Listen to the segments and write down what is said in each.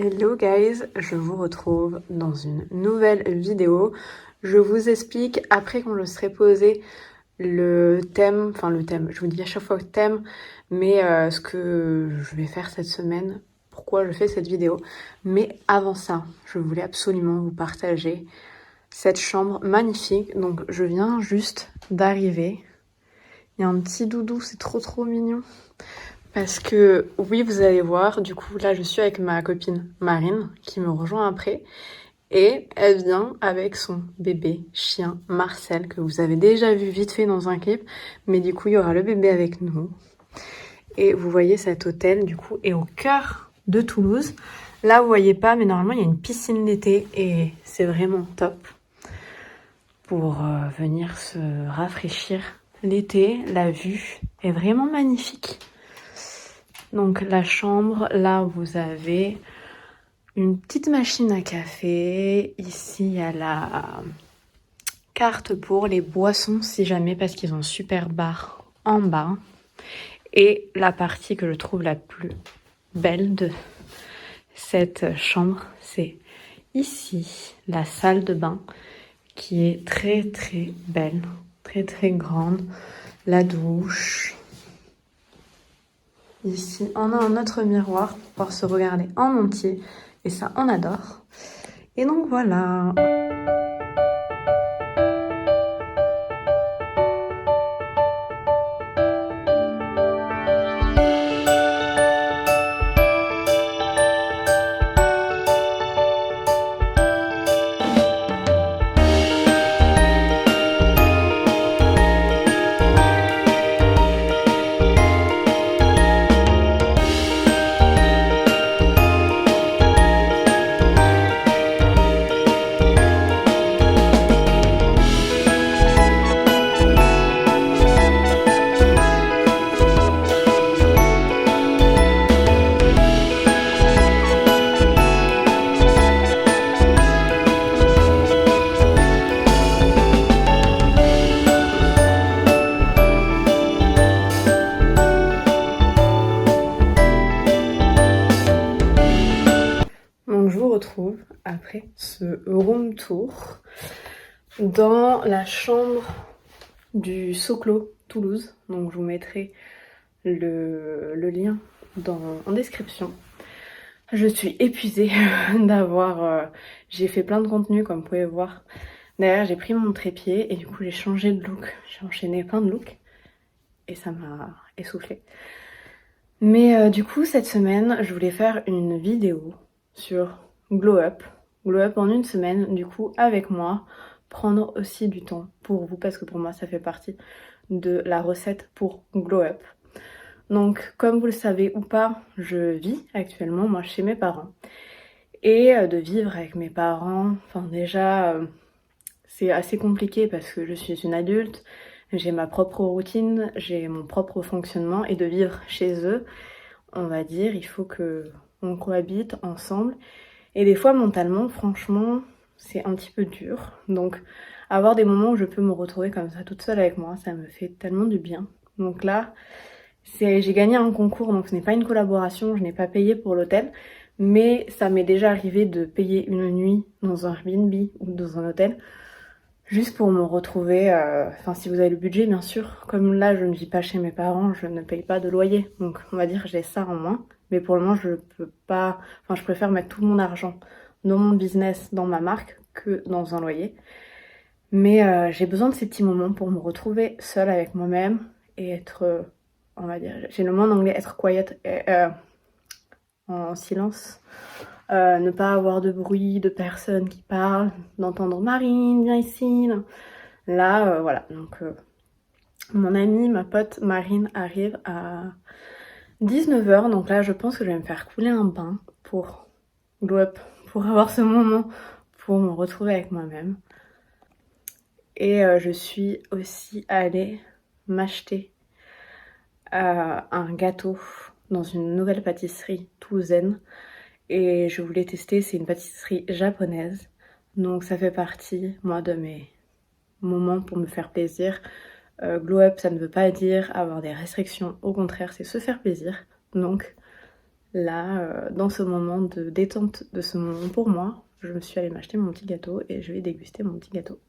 Hello guys, je vous retrouve dans une nouvelle vidéo. Je vous explique, après qu'on le serait posé, le thème, je vous dis à chaque fois le thème, mais ce que je vais faire cette semaine, pourquoi je fais cette vidéo. Mais avant ça, je voulais absolument vous partager cette chambre magnifique. Donc je viens juste d'arriver. Il y a un petit doudou, c'est trop mignon. Parce que, oui, vous allez voir, du coup, là, je suis avec ma copine Marine, qui me rejoint après. Et elle vient avec son bébé chien Marcel, que vous avez déjà vu vite fait dans un clip. Mais du coup, il y aura le bébé avec nous. Et vous voyez, cet hôtel, du coup, est au cœur de Toulouse. Là, vous voyez pas, mais normalement, il y a une piscine d'été. Et c'est vraiment top pour venir se rafraîchir l'été. La vue est vraiment magnifique. Donc la chambre, là vous avez une petite machine à café. Ici il y a la carte pour les boissons si jamais, parce qu'ils ont un super bar en bas. Et la partie que je trouve la plus belle de cette chambre, c'est ici, la salle de bain, qui est très belle, très grande. La douche. Ici, on a un autre miroir pour pouvoir se regarder en entier. Et ça, on adore. Et donc, voilà. Donc, je vous retrouve après ce room tour dans la chambre du Soclo Toulouse. Donc, je vous mettrai le lien en description. Je suis épuisée d'avoir... j'ai fait plein de contenu, comme vous pouvez voir. Derrière, j'ai pris mon trépied et du coup, j'ai changé de look. J'ai enchaîné plein de looks et ça m'a essoufflée. Mais du coup, cette semaine, je voulais faire une vidéo sur Glow Up. Glow Up en une semaine, du coup, avec moi. Prendre aussi du temps pour vous, parce que pour moi, ça fait partie de la recette pour Glow Up. Donc, comme vous le savez ou pas, je vis actuellement, moi, chez mes parents. Et de vivre avec mes parents, enfin déjà, c'est assez compliqué parce que je suis une adulte, j'ai ma propre routine, j'ai mon propre fonctionnement, et de vivre chez eux, on va dire, il faut qu'on cohabite ensemble. Et des fois, mentalement, franchement, c'est un petit peu dur. Donc, avoir des moments où je peux me retrouver comme ça, toute seule avec moi, ça me fait tellement du bien. Donc là, j'ai gagné un concours, donc ce n'est pas une collaboration, je n'ai pas payé pour l'hôtel. Mais ça m'est déjà arrivé de payer une nuit dans un Airbnb ou dans un hôtel, juste pour me retrouver, enfin si vous avez le budget bien sûr, comme là je ne vis pas chez mes parents, je ne paye pas de loyer, donc on va dire que j'ai ça en moins, mais pour le moment je peux pas, enfin je préfère mettre tout mon argent dans mon business, dans ma marque, que dans un loyer. Mais j'ai besoin de ces petits moments pour me retrouver seule avec moi-même et être, on va dire, j'ai le mot en anglais, être quiet, en silence. Ne pas avoir de bruit, de personnes qui parlent, d'entendre Marine, viens ici. Là, voilà. Donc, mon amie, ma pote Marine arrive à 19h. Donc là, je pense que je vais me faire couler un bain pour glow up, pour avoir ce moment, pour me retrouver avec moi-même. Et je suis aussi allée m'acheter un gâteau dans une nouvelle pâtisserie toulousaine. Et je voulais tester, c'est une pâtisserie japonaise. Donc ça fait partie, moi, de mes moments pour me faire plaisir. Glow up, ça ne veut pas dire avoir des restrictions. Au contraire, c'est se faire plaisir. Donc là, dans ce moment de détente, de ce moment pour moi, je me suis allée m'acheter mon petit gâteau et je vais déguster mon petit gâteau.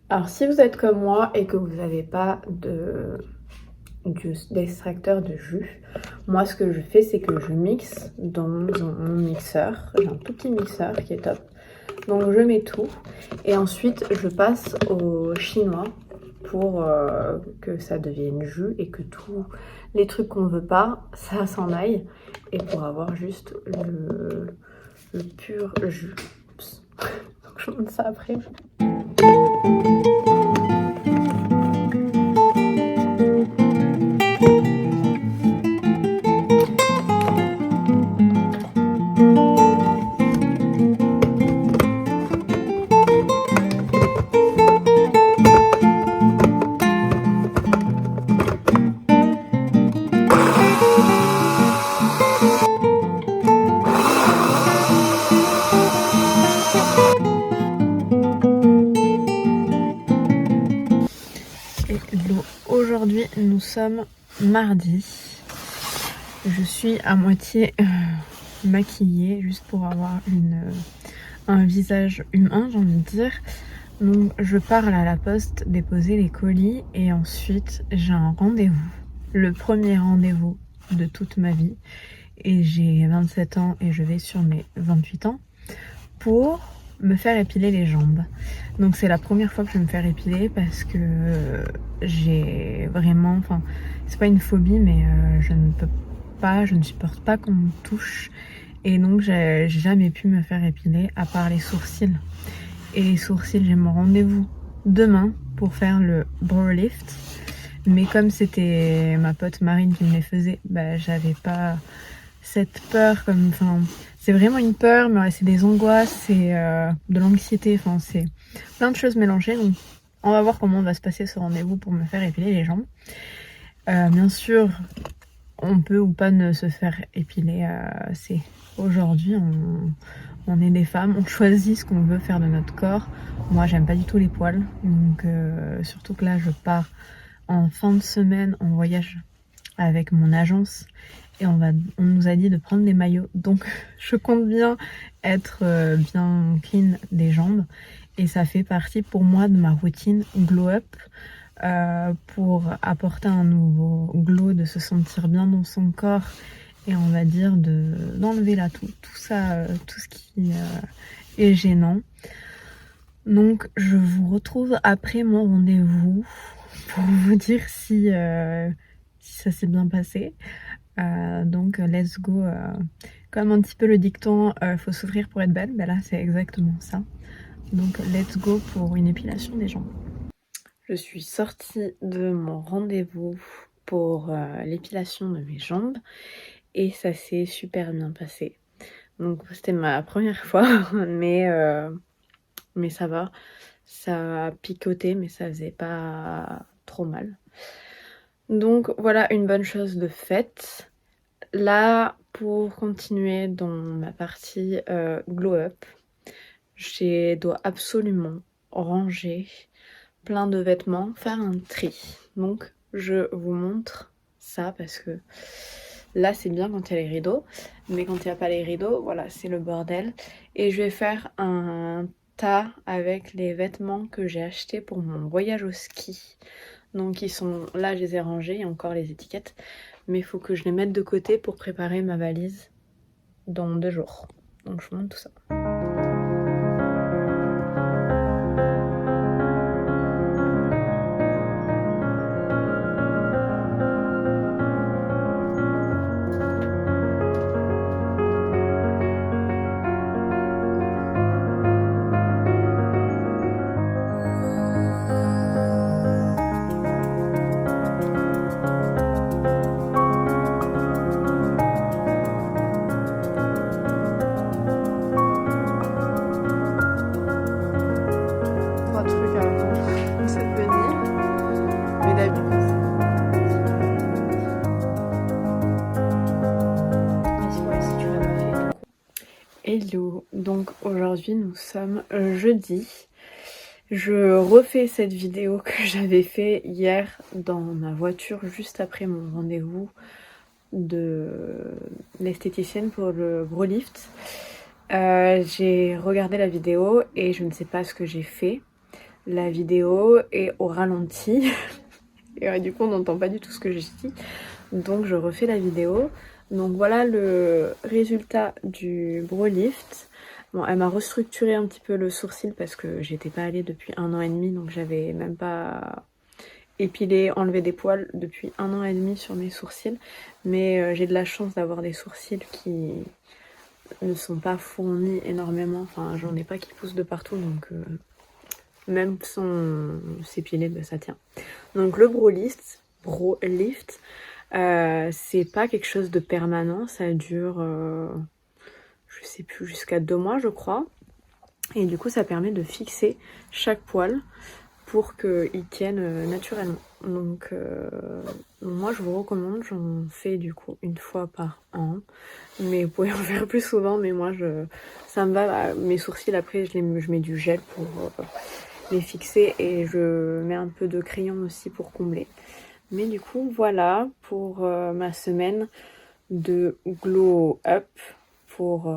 Alors si vous êtes comme moi et que vous n'avez pas d'extracteur de jus, moi ce que je fais c'est que je mixe dans mon mixeur. J'ai un tout petit mixeur qui est top. Donc je mets tout et ensuite je passe au chinois pour que ça devienne jus et que tous les trucs qu'on veut pas, ça s'en aille et pour avoir juste le pur jus. Oups. Donc je vous montre ça après. nous sommes mardi. Je suis à moitié maquillée juste pour avoir un visage humain, j'ai envie de dire. Donc je pars à la poste déposer les colis et ensuite j'ai un rendez-vous. Le premier rendez-vous de toute ma vie. Et j'ai 27 ans et je vais sur mes 28 ans pour me faire épiler les jambes. Donc c'est la première fois que je vais me faire épiler parce que j'ai vraiment, enfin c'est pas une phobie mais je ne peux pas, je ne supporte pas qu'on me touche et donc j'ai jamais pu me faire épiler à part les sourcils. Et les sourcils, j'ai mon rendez-vous demain pour faire le brow lift, mais comme c'était ma pote Marine qui me les faisait, bah j'avais pas cette peur, comme, enfin, c'est vraiment une peur, mais c'est des angoisses, c'est de l'anxiété, enfin, c'est plein de choses mélangées. Donc, on va voir comment va se passer ce rendez-vous pour me faire épiler les jambes. Bien sûr, on peut ou pas ne se faire épiler, c'est aujourd'hui, on est des femmes, on choisit ce qu'on veut faire de notre corps. Moi, j'aime pas du tout les poils, donc surtout que là, je pars en fin de semaine en voyage avec mon agence. Et on nous a dit de prendre des maillots, donc je compte bien être bien clean des jambes. Et ça fait partie pour moi de ma routine glow up pour apporter un nouveau glow, de se sentir bien dans son corps et on va dire d'enlever là tout ça, tout ce qui est gênant. Donc je vous retrouve après mon rendez-vous pour vous dire si ça s'est bien passé. Donc let's go, comme un petit peu le dicton faut souffrir pour être belle, ben là c'est exactement ça. Donc let's go pour une épilation des jambes. Je suis sortie de mon rendez-vous pour l'épilation de mes jambes et ça s'est super bien passé. Donc c'était ma première fois mais ça va, ça a picoté mais ça faisait pas trop mal. Donc voilà une bonne chose de faite. Là, pour continuer dans ma partie glow up, je dois absolument ranger plein de vêtements, faire un tri. Donc je vous montre ça parce que là c'est bien quand il y a les rideaux, mais quand il n'y a pas les rideaux, voilà, c'est le bordel. Et je vais faire un tas avec les vêtements que j'ai achetés pour mon voyage au ski. Donc ils sont là, je les ai rangés, il y a encore les étiquettes. Mais il faut que je les mette de côté pour préparer ma valise dans 2 jours. Donc je vous montre tout ça. Hello, donc aujourd'hui nous sommes jeudi. Je refais cette vidéo que j'avais fait hier dans ma voiture juste après mon rendez-vous de l'esthéticienne pour le brow lift. J'ai regardé la vidéo et je ne sais pas ce que j'ai fait. La vidéo est au ralenti et du coup on n'entend pas du tout ce que j'ai dit. Donc je refais la vidéo. Donc voilà le résultat du brow lift. Bon, elle m'a restructuré un petit peu le sourcil parce que j'étais pas allée depuis 1 an et demi, donc j'avais même pas épilé, enlevé des poils depuis 1 an et demi sur mes sourcils. Mais j'ai de la chance d'avoir des sourcils qui ne sont pas fournis énormément. Enfin, j'en ai pas qui poussent de partout, donc même sans s'épiler, bah, ça tient. Donc le brow lift, c'est pas quelque chose de permanent, ça dure, je sais plus, jusqu'à 2 mois je crois. Et du coup ça permet de fixer chaque poil pour qu'ils tiennent naturellement. Donc moi je vous recommande, j'en fais du coup 1 fois par an. Mais vous pouvez en faire plus souvent, mais moi ça me va. Mes sourcils après je mets du gel pour les fixer et je mets un peu de crayon aussi pour combler. Mais du coup voilà pour ma semaine de glow up pour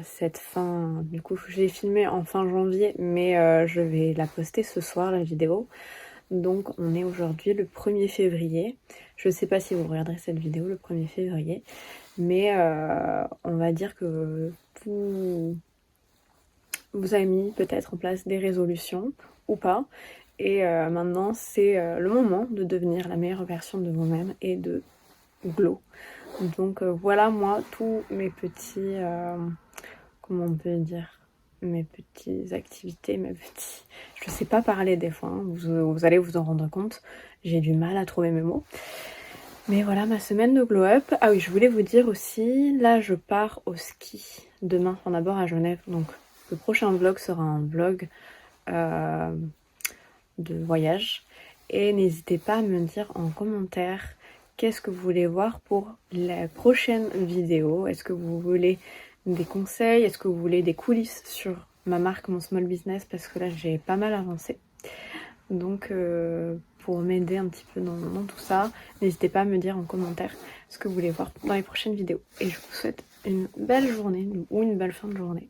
cette fin. Du coup j'ai filmé en fin janvier, mais je vais la poster ce soir la vidéo. Donc on est aujourd'hui le 1er février. Je sais pas si vous regarderez cette vidéo le 1er février, mais on va dire que vous avez mis peut-être en place des résolutions ou pas. Et maintenant c'est le moment de devenir la meilleure version de vous-même et de glow. Donc voilà moi tous mes petits, comment on peut dire, mes petites activités, je sais pas parler des fois, hein. Vous allez vous en rendre compte, j'ai du mal à trouver mes mots. Mais voilà ma semaine de glow up. Ah oui, je voulais vous dire aussi, là je pars au ski demain, enfin d'abord à Genève, donc le prochain vlog sera un vlog de voyage. Et n'hésitez pas à me dire en commentaire qu'est-ce que vous voulez voir pour la prochaine vidéo. Est-ce que vous voulez des conseils? Est-ce que vous voulez des coulisses sur ma marque, mon small business? Parce que là j'ai pas mal avancé. Donc pour m'aider un petit peu dans tout ça, n'hésitez pas à me dire en commentaire ce que vous voulez voir dans les prochaines vidéos. Et je vous souhaite une belle journée ou une belle fin de journée.